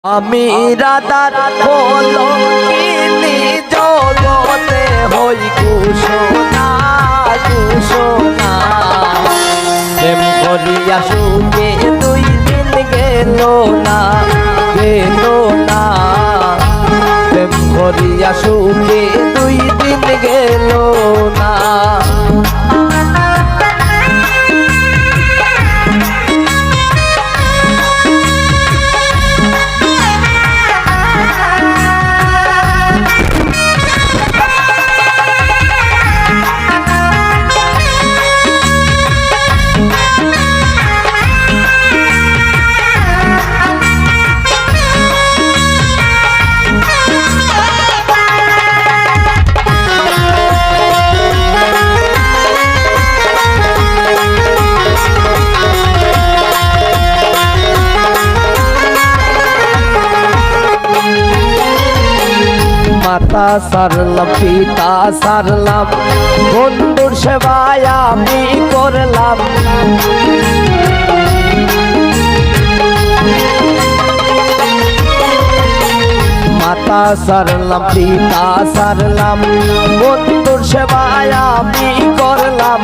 আমি রাধার কলঙ্কিনী জগতে হই ঘোষণা ঘোষণা প্রেম করিয়া সুখে 2 দিন গেল না প্রেম করিয়া সুখে 2 দিন গেল না। মাতা সারলাম পিতা সারলাম বন্ধুর সেবায় আমি করলাম মাতা সারলাম পিতা সারলাম বন্ধুর সেবায় আমি করলাম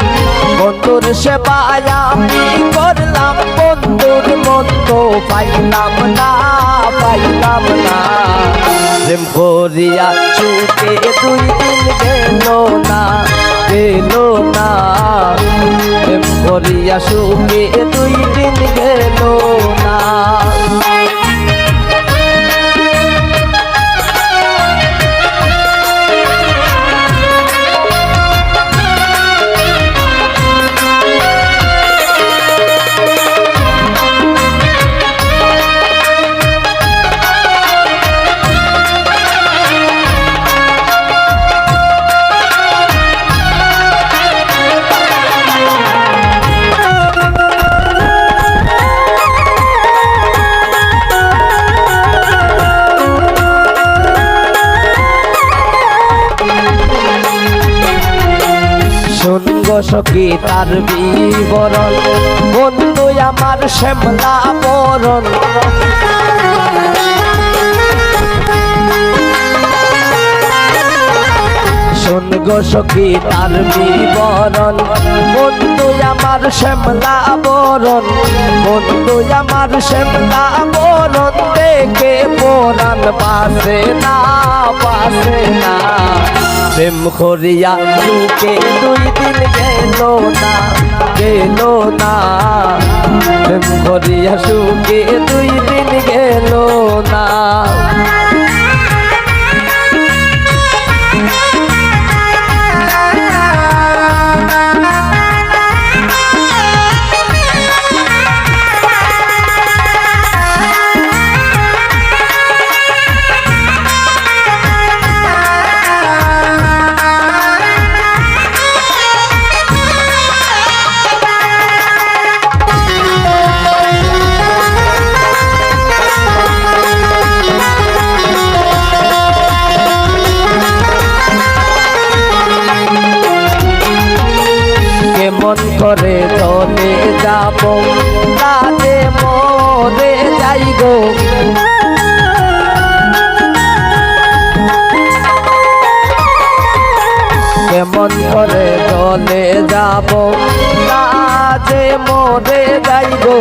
বন্ধুর সেবায় আমি করলাম বন্ধুর মতো পাইলাম না প্রেম করিয়া সুখে 2 দিন গেল না প্রেম করিয়া সুখে 2 দিন গেল না। সখী তার বিবরণ বন্ধু আমার শ্যামলা বরণ শোন গো সখী তার বিবরণ বন্ধু আমার শ্যামলা বরণ বন্ধু আমার শ্যামলা বরণ দেখে পরাণ বাসে না প্রেম করিয়া সুখে 2 দিন গেল না প্রেম করিয়া সুখে 2 দিন গেল না। কেমন করে চলে যাব রাতে মরে যাই গো কেমন করে চলে যাব রাতে মরে যাই গো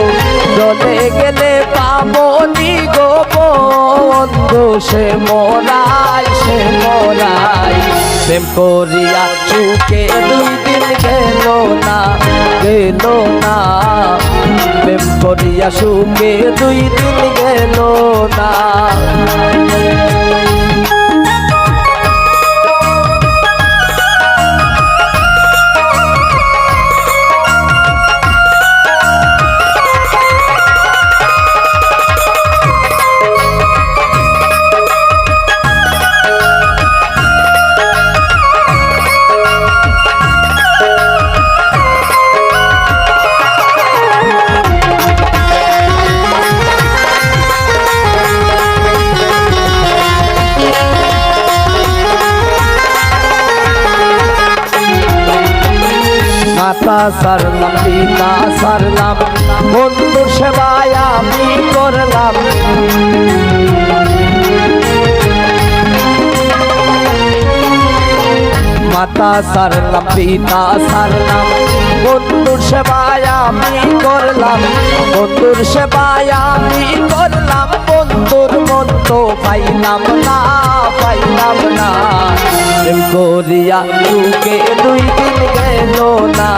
চলে গেলে পাবো নি গো বন্ধু সে মরাই প্রেম করিয়া সুখে 2 দিন গেল না প্রেম করিয়া সুখে 2 দিন গেল না। মাতা সারলাম পিতা সারলাম বন্ধুর সেবায় আমি করলাম সারলাম পিতা সারলাম বন্ধুর সেবায় আমি করলাম বন্ধুর সেবায় আমি করলাম বন্ধুর মন তো পাইলাম না প্রেম করিয়া সুখে 2 দিন গেল না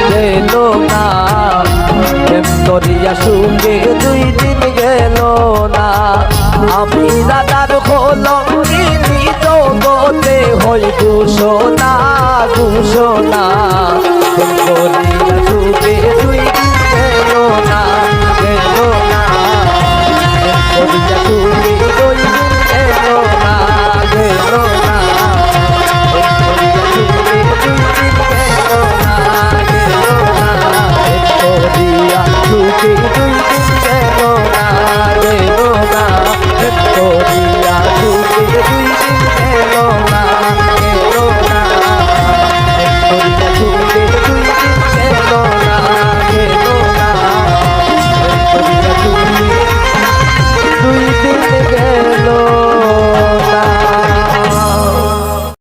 প্রেম করিয়া সুখে 2 দিন গেল না আমি রাধার কলঙ্কিনী জগতে হই ঘোষণা প্রেম করিয়া সুখে 2 দিন গেল না প্রেম করিয়া